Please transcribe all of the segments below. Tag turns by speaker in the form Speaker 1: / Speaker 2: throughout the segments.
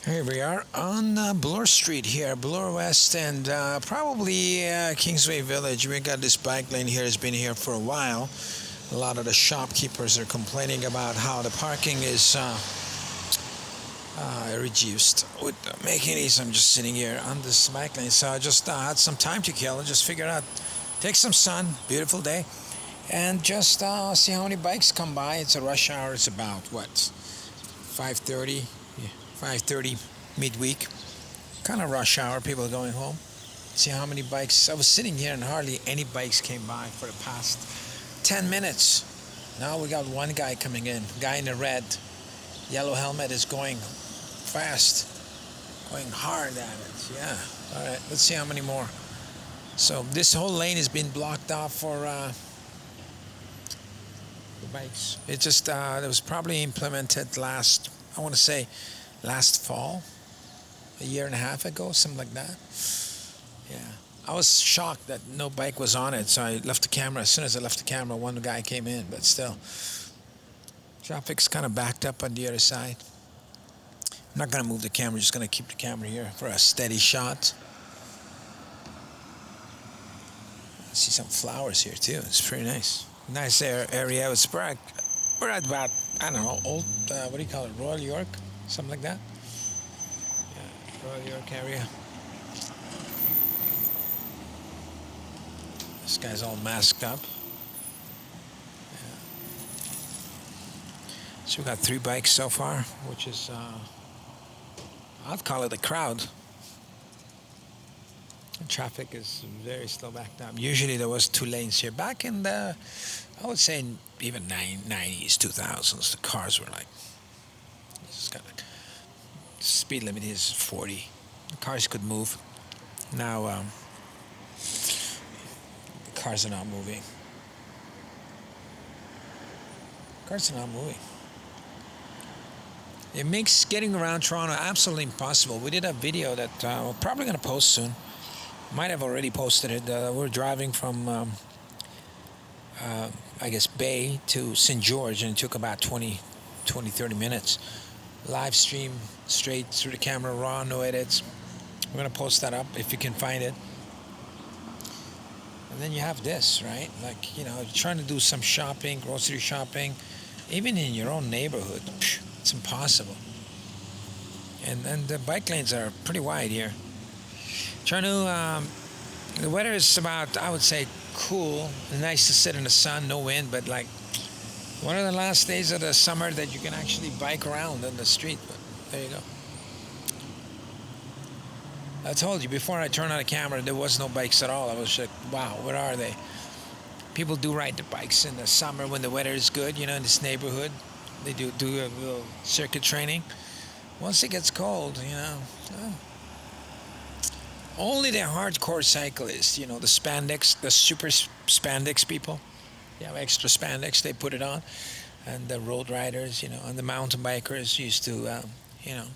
Speaker 1: Here we are on Bloor Street here, Bloor West, and probably Kingsway Village. We got this bike lane here, has been here for a while. A lot of the shopkeepers are complaining about how the parking is reduced. With making these, I'm just sitting here on this bike lane, so I just had some time to kill. I just figured out, take some sun, beautiful day, and just see how many bikes come by. It's a rush hour. It's about, what, 5:30? 5:30 midweek, kind of rush hour, people are going home. See how many bikes. I was sitting here and hardly any bikes came by for the past 10 minutes. Now we got one guy coming in, guy in the red yellow helmet is going fast, going hard at it. Yeah, all right, let's see how many more. So this whole lane has been blocked off for the bikes. It just it was probably implemented last, I want to say last fall, a year and a half ago, something like that. Yeah, I was shocked that no bike was on it, so I left the camera. As soon as I left the camera, one guy came in, but still, traffic's kind of backed up on the other side. I'm not going to move the camera, just going to keep the camera here for a steady shot. I see some flowers here too. It's pretty nice. Nice area. We're at about, I don't know, old, what do you call it, Royal York? Something like that. Yeah, Royal York area. This guy's all masked up. Yeah. So we got 3 bikes so far, which is, I'd call it a crowd. The traffic is very slow backed up. Usually there was 2 lanes here. Back in the, I would say even 90s, 2000s, the cars were like, it's got a speed limit is 40. The cars could move. Now the cars are not moving. Cars are not moving. It makes getting around Toronto absolutely impossible. We did a video that we're probably going to post soon. Might have already posted it. We're driving from I guess Bay to St. George, and it took about 20, 30 minutes. Live stream straight through the camera, raw, no edits. We're going to post that up if you can find it. And then you have this, right? Like, you know, you're trying to do some shopping, grocery shopping, even in your own neighborhood. It's impossible. And the bike lanes are pretty wide here. Trying to, the weather is about, I would say, cool. Nice to sit in the sun, no wind, but like, one of the last days of the summer that you can actually bike around on the street. But there you go. I told you, before I turned on the camera, there was no bikes at all. I was like, wow, where are they? People do ride the bikes in the summer when the weather is good, you know, in this neighborhood. They do a little circuit training. Once it gets cold, you know, only the hardcore cyclists, you know, the spandex, the super spandex people. They have extra spandex, they put it on. And the road riders, you know, and the mountain bikers used to, you know,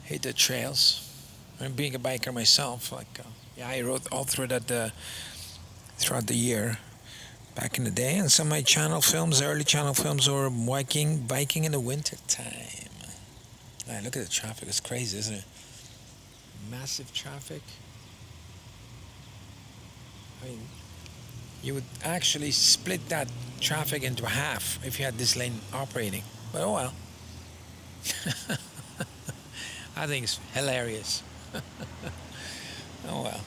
Speaker 1: hit the trails. And being a biker myself, like, yeah, I rode all through that, throughout the year, back in the day. And some of my channel films, early channel films, were biking in the winter time. Right, look at the traffic, it's crazy, isn't it? Massive traffic. I mean, you would actually split that traffic into half if you had this lane operating. But oh well. I think it's hilarious. Oh well.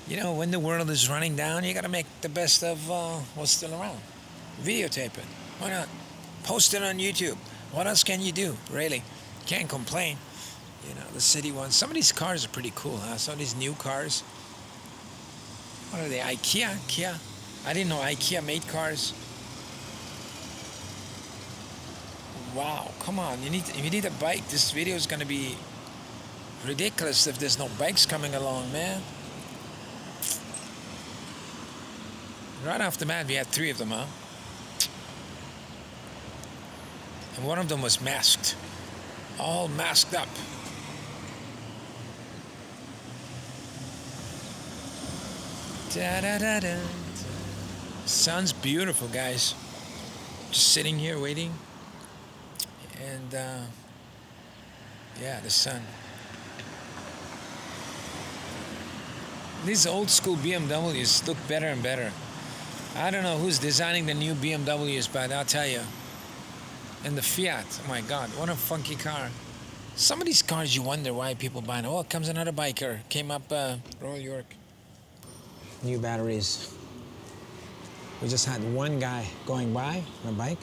Speaker 1: You know, when the world is running down, you gotta make the best of what's still around. Videotape it. Why not? Post it on YouTube. What else can you do, really? Can't complain. You know, the city ones. Some of these cars are pretty cool, huh? Some of these new cars. What are they? Kia? I didn't know IKEA made cars. Wow, come on. If you need a bike, this video is going to be ridiculous if there's no bikes coming along, man. Right off the bat, we had 3 of them, huh? And one of them was masked. All masked up. Da-da-da-da. Sun's beautiful, guys. Just sitting here waiting. And Yeah, the sun. These old school BMWs look better and better. I don't know who's designing the new BMWs, but I'll tell you. And the Fiat, oh my God, what a funky car. Some of these cars you wonder why people buy them. Oh, it comes another biker. Came up Royal York. New batteries. We just had one guy going by on a bike,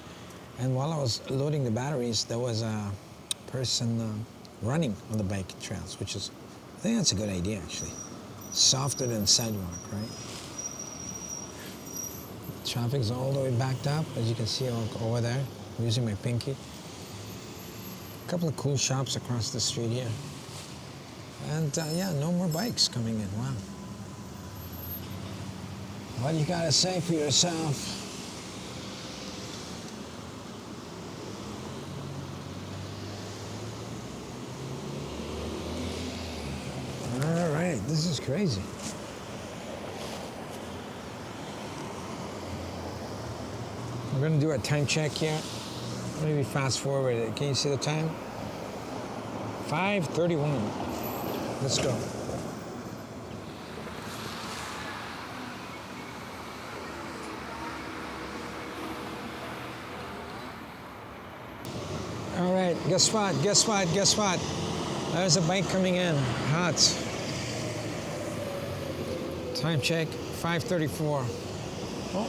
Speaker 1: and while I was loading the batteries, there was a person running on the bike trails, which is, I think that's a good idea actually. Softer than sidewalk, right? Traffic's all the way backed up, as you can see over there. I'm using my pinky. A couple of cool shops across the street here. And yeah, no more bikes coming in, wow. What you gotta say for yourself? All right, this is crazy. We're gonna do a time check here. Maybe fast forward it. Can you see the time? 5:31. Let's go. All right, guess what? Guess what? Guess what? There's a bike coming in. Hot. Time check, 5:34. Oh,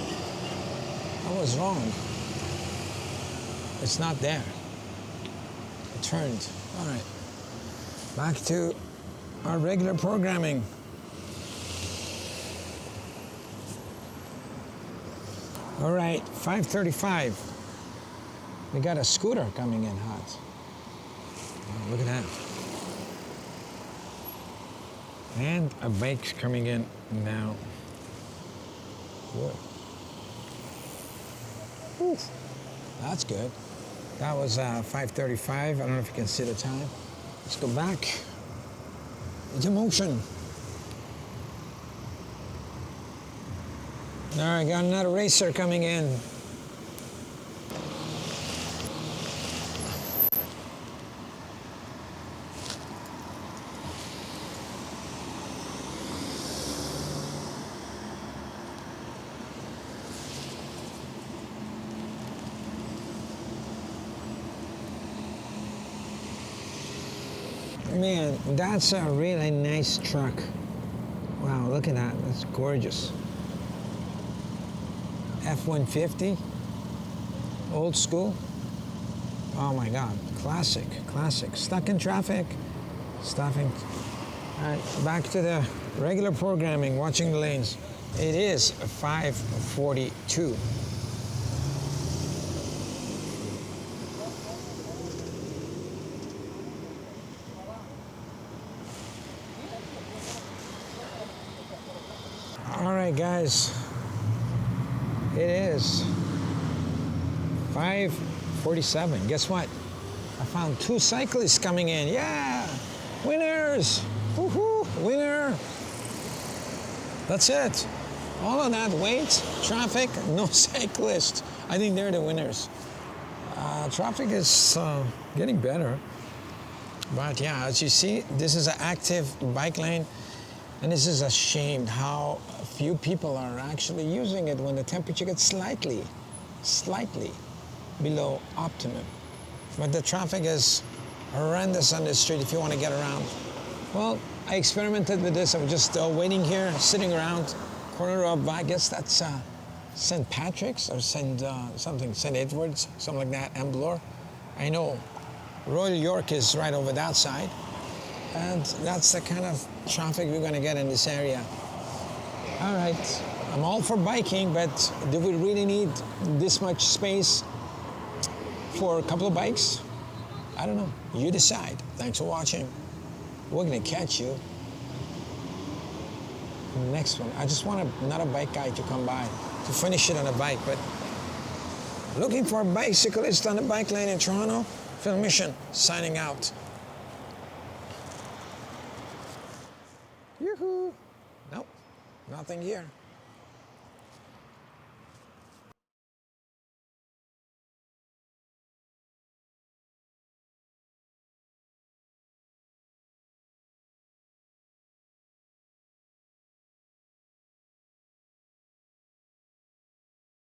Speaker 1: I was wrong. It's not there. It turned. All right. Back to our regular programming. All right, 5:35. We got a scooter coming in hot. Oh, look at that. And a bike coming in now. Good. Whew. That's good. That was 5:35. I don't know if you can see the time. Let's go back into motion. All right, got another racer coming in. Man, that's a really nice truck. Wow, look at that. That's gorgeous. F-150. Old school. Oh my God. Classic, classic. Stuck in traffic. Stuffing. All right, back to the regular programming, watching the lanes. It is 5:42. All right, guys, it is 5:47. Guess what? I found two cyclists coming in. Yeah, winners! Woohoo! Winner! That's it. All of that wait, traffic, no cyclist. I think they're the winners. Traffic is getting better. But yeah, as you see, this is an active bike lane. And this is a shame how few people are actually using it when the temperature gets slightly below optimum. But the traffic is horrendous on this street if you want to get around. Well, I experimented with this. I'm just waiting here, sitting around, corner of, I guess that's St. Patrick's or St. Edward's, something like that, and Bloor. I know Royal York is right over that side. And that's the kind of traffic we're going to get in this area. All right, I'm all for biking, but do we really need this much space for a couple of bikes? I don't know. You decide. Thanks for watching. We're going to catch you in the next one. I just want another bike guy to come by to finish it on a bike, but looking for a bicyclist on the bike lane in Toronto. Film Mission, signing out. Yoo-hoo! Nope, nothing here.